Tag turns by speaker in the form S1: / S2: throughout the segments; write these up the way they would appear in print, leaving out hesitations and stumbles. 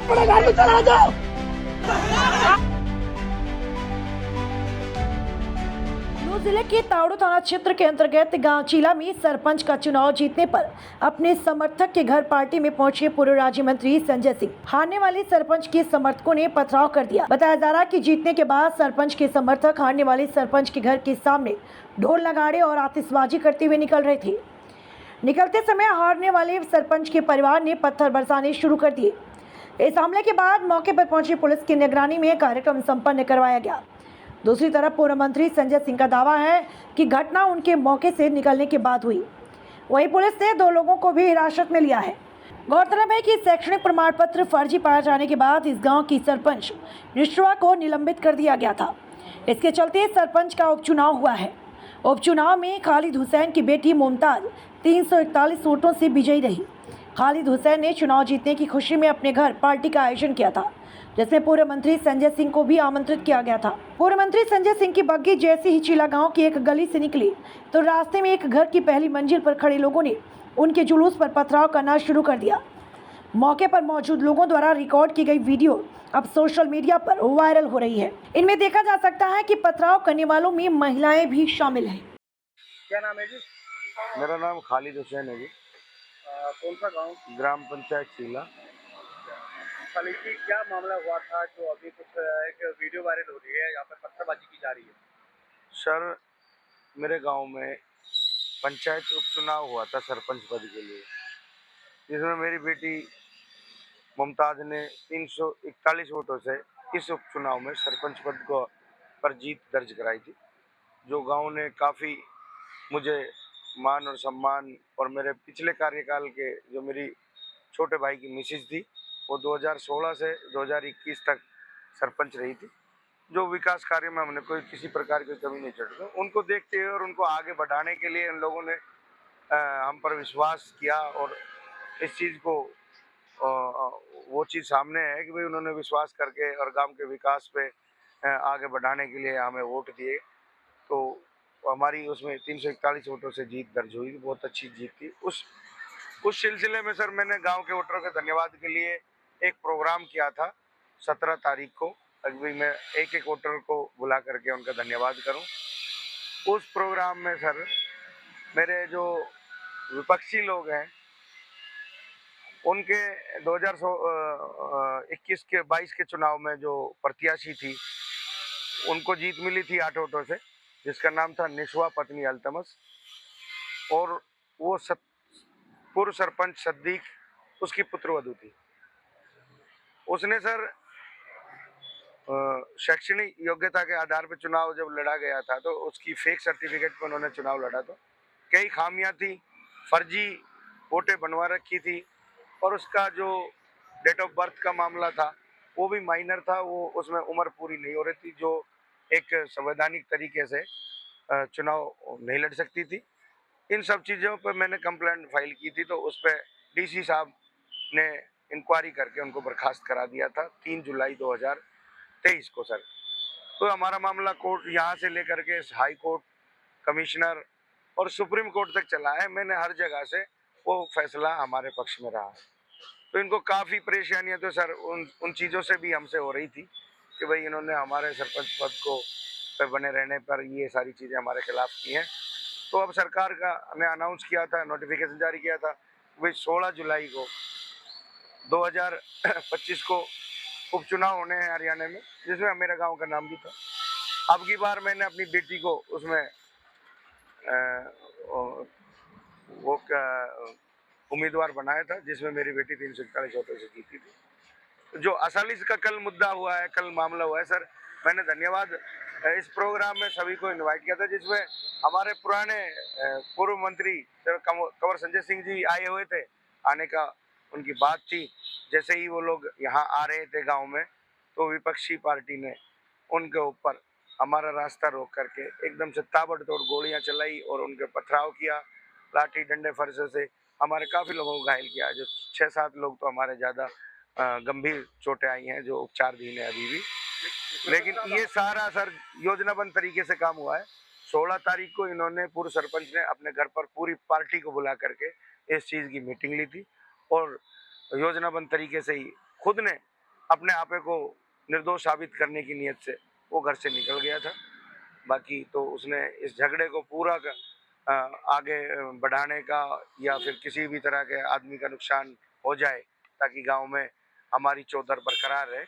S1: गाड़ी चला जाओ।
S2: जिले के तावड़ू थाना क्षेत्र के अंतर्गत गांव चीला में सरपंच का चुनाव जीतने पर अपने समर्थक के घर पार्टी में पहुंचे पूर्व राज्य मंत्री संजय सिंह। हारने वाले सरपंच के समर्थकों ने पथराव कर दिया। बताया जा रहा कि जीतने के बाद सरपंच के समर्थक हारने वाले सरपंच के घर के सामने ढोल नगाड़े और आतिशबाजी करते हुए निकल रहे थे। निकलते समय हारने वाले सरपंच के परिवार ने पत्थर बरसाने शुरू कर दिए। इस हमले के बाद मौके पर पहुंची पुलिस की निगरानी में कार्यक्रम संपन्न करवाया गया। दूसरी तरफ पूर्व मंत्री संजय सिंह का दावा है कि घटना उनके मौके से निकलने के बाद हुई। वहीं पुलिस ने 2 लोगों को भी हिरासत में लिया है। गौरतलब है कि शैक्षणिक प्रमाण पत्र फर्जी पाए जाने के बाद इस गांव की सरपंच निष्ठा को निलंबित कर दिया गया था। इसके चलते सरपंच का उपचुनाव हुआ है। उपचुनाव में खालिद हुसैन की बेटी मुमताज 341 वोटों से विजयी रही। खालिद हुसैन ने चुनाव जीतने की खुशी में अपने घर पार्टी का आयोजन किया था, जिसमें पूर्व मंत्री संजय सिंह को भी आमंत्रित किया गया था। पूर्व मंत्री संजय सिंह की बग्गी जैसे ही चीला गांव की एक गली से निकली तो रास्ते में एक घर की पहली मंजिल पर खड़े लोगों ने उनके जुलूस पर पथराव करना शुरू कर दिया। मौके पर मौजूद लोगों द्वारा रिकॉर्ड की गई वीडियो अब सोशल मीडिया पर वायरल हो रही है। इनमें देखा जा सकता है कि पथराव करने वालों में महिलाएं भी शामिल हैं।
S3: क्या नाम है जी?
S4: मेरा नाम खालिद हुसैन है जी।
S3: कौन सा गांव?
S4: ग्राम पंचायत चीला।
S3: खालिद जी, क्या मामला हुआ था जो अभी कुछ एक वीडियो वायरल हो रही है, यहाँ पर पत्थरबाजी की जा रही है?
S4: सर, मेरे गांव में पंचायत उपचुनाव हुआ था सरपंच पद के लिए, जिसमें मेरी बेटी मुमताज ने 341 वोटों से इस उपचुनाव में सरपंच पद को पर जीत दर्ज कराई थी। जो गांव ने काफ़ी मुझे मान और सम्मान, और मेरे पिछले कार्यकाल के जो मेरी छोटे भाई की मिसेज थी, वो 2016 से 2021 तक सरपंच रही थी। जो विकास कार्य में हमने कोई किसी प्रकार की कमी नहीं छोड़ी, उनको देखते हुए और उनको आगे बढ़ाने के लिए इन लोगों ने हम पर विश्वास किया, और इस चीज़ को वो चीज़ सामने है कि भाई उन्होंने विश्वास करके और गांव के विकास पे आगे बढ़ाने के लिए हमें वोट दिए। तो हमारी उसमें 341 वोटों से जीत दर्ज हुई, बहुत अच्छी जीत थी। उस सिलसिले में सर, मैंने गांव के वोटरों के धन्यवाद के लिए एक प्रोग्राम किया था 17 तारीख को। अभी मैं एक एक वोटर को बुला करके उनका धन्यवाद करूं। उस प्रोग्राम में सर, मेरे जो विपक्षी लोग हैं उनके 2021 के 22 के चुनाव में जो प्रत्याशी थी उनको जीत मिली थी 8 वोटों से, जिसका नाम था निशवा पत्नी अल्तमस, और वो पूर्व सरपंच सद्दीक उसकी पुत्रवधू थी। उसने सर शैक्षणिक योग्यता के आधार पर चुनाव जब लड़ा गया था तो उसकी फेक सर्टिफिकेट पर उन्होंने चुनाव लड़ा, तो कई खामियां थी, फर्जी वोटें बनवा रखी थी, और उसका जो डेट ऑफ बर्थ का मामला था वो भी माइनर था, वो उसमें उम्र पूरी नहीं हो रही थी, जो एक संवैधानिक तरीके से चुनाव नहीं लड़ सकती थी। इन सब चीज़ों पर मैंने कंप्लेंट फाइल की थी, तो उस पर डीसी साहब ने इंक्वायरी करके उनको बर्खास्त करा दिया था 3 जुलाई 2023 को सर। तो हमारा मामला कोर्ट यहाँ से लेकर के हाई कोर्ट, कमिश्नर और सुप्रीम कोर्ट तक चला है। मैंने हर जगह से वो फैसला हमारे पक्ष में रहा है। तो इनको काफ़ी परेशानियाँ तो सर उन चीज़ों से भी हमसे हो रही थी कि भाई इन्होंने हमारे सरपंच पद को पे बने रहने पर ये सारी चीज़ें हमारे खिलाफ की हैं। तो अब सरकार का ने अनाउंस किया था, नोटिफिकेशन जारी किया था, भाई 16 जुलाई को 2025 को उपचुनाव होने हैं हरियाणा में, जिसमें मेरे गांव का नाम भी था। अब की बार मैंने अपनी बेटी को उसमें वो उम्मीदवार बनाया था, जिसमें मेरी बेटी 341 वोटों से जीती थी। जो असली का कल मुद्दा हुआ है, कल मामला हुआ है सर, मैंने धन्यवाद इस प्रोग्राम में सभी को इनवाइट किया था, जिसमें हमारे पुराने पूर्व मंत्री कंवर संजय सिंह जी आए हुए थे। आने का उनकी बात थी। जैसे ही वो लोग यहाँ आ रहे थे गांव में, तो विपक्षी पार्टी ने उनके ऊपर हमारा रास्ता रोक करके एकदम से ताबड़तोड़ गोलियां चलाई और उनके पथराव किया। लाठी डंडे फरसे से हमारे काफ़ी लोगों को घायल किया। जो 6-7 लोग तो हमारे ज़्यादा गंभीर चोटें आई हैं, जो उपचारधीन है अभी भी। लेकिन ये सारा सर योजनाबद्ध तरीके से काम हुआ है। 16 तारीख को इन्होंने पूर्व सरपंच ने अपने घर पर पूरी पार्टी को बुला करके इस चीज़ की मीटिंग ली थी, और योजनाबद्ध तरीके से ही खुद ने अपने आपे को निर्दोष साबित करने की नीयत से वो घर से निकल गया था। बाकी तो उसने इस झगड़े को पूरा आगे बढ़ाने का या फिर किसी भी तरह के आदमी का नुकसान हो जाए ताकि गांव में हमारी चौधर बरकरार रहे।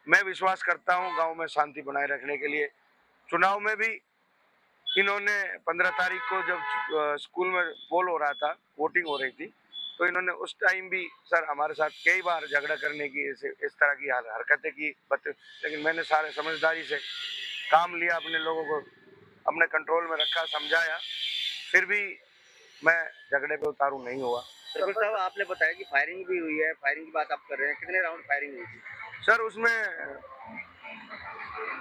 S4: मैं विश्वास करता हूं गांव में शांति बनाए रखने के लिए चुनाव में भी इन्होंने 15 तारीख को जब स्कूल में पोल हो रहा था, वोटिंग हो रही थी, तो इन्होंने उस टाइम भी सर हमारे साथ कई बार झगड़ा करने की इस तरह की हरकतें की, लेकिन मैंने सारे समझदारी से काम लिया, अपने लोगों को अपने कंट्रोल में रखा, समझाया, फिर भी मैं झगड़े पे उतारू नहीं हुआ।
S3: सरपंच साहब, आपने बताया कि फायरिंग भी हुई है, फायरिंग की बात आप कर रहे हैं, कितने राउंड फायरिंग हुई थी?
S4: सर उसमें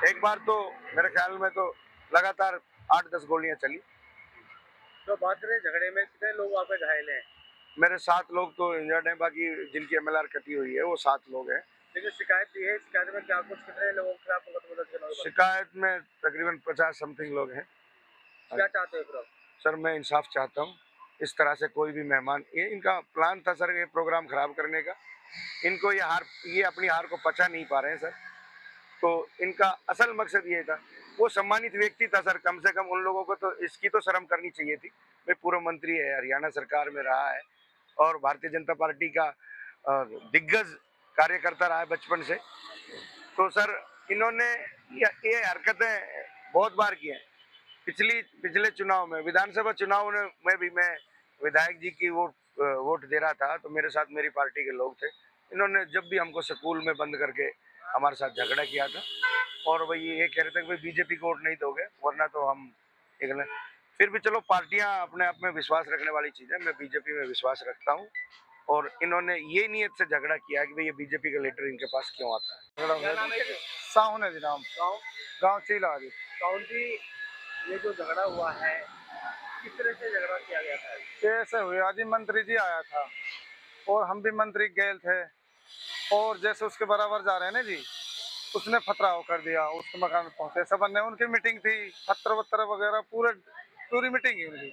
S4: एक बार तो मेरे ख्याल में तो लगातार 8-10 गोलियां चली।
S3: तो बात करें झगड़े में कितने लोग वहाँ पे घायल हैं?
S4: मेरे 7 लोग तो इंजर्ड हैं, बाकी जिनकी MLR कटी हुई है वो 7 लोग हैं।
S3: लेकिन शिकायत दी है, शिकायत में क्या कुछ कितने लोगों के खिलाफ मुकदमा दर्ज करना होगा?
S4: शिकायत में तकरीबन 50 समथिंग लोग हैं।
S3: क्या चाहते हो फिर आप?
S4: सर मैं इंसाफ चाहता हूँ। इस तरह से कोई भी मेहमान, ये इनका प्लान था सर ये प्रोग्राम खराब करने का। इनको ये अपनी हार को पचा नहीं पा रहे हैं सर। तो इनका असल मकसद ये था, वो सम्मानित व्यक्ति था सर, कम से कम उन लोगों को तो इसकी तो शर्म करनी चाहिए थी। वे पूर्व मंत्री है, हरियाणा सरकार में रहा है और भारतीय जनता पार्टी का दिग्गज कार्यकर्ता रहा है बचपन से। तो सर इन्होंने ये हरकतें बहुत बार की हैं। पिछले चुनाव में, विधानसभा चुनाव में भी मैं विधायक जी की वोट दे रहा था, तो मेरे साथ मेरी पार्टी के लोग थे। इन्होंने जब भी हमको स्कूल में बंद करके हमारे साथ झगड़ा किया था और वही ये कह रहे थे कि भाई बीजेपी को वोट नहीं दोगे वरना तो हम एक। फिर भी चलो, पार्टियां अपने आप में विश्वास रखने वाली चीज़ है, मैं बीजेपी में विश्वास रखता हूँ और इन्होंने ये नियत से झगड़ा किया कि भाई ये बीजेपी का लीडर इनके पास क्यों आता है।
S3: क्या नाम है?
S4: साहुन है जी नाम,
S3: गाँव
S4: गाँव चीला जी।
S3: काउंटी। ये जो झगड़ा हुआ है, किस तरह से झगड़ा किया गया था?
S1: कैसे हुआ जी, मंत्री जी आया था और हम भी मंत्री गए थे और जैसे उसके बराबर जा रहे हैं ना जी, उसने पथराव कर दिया, उसके मकान में पहुंचे सब ने, उनकी मीटिंग थी, पत्थर वत्थर वगैरह पूरी मीटिंग ही उनकी।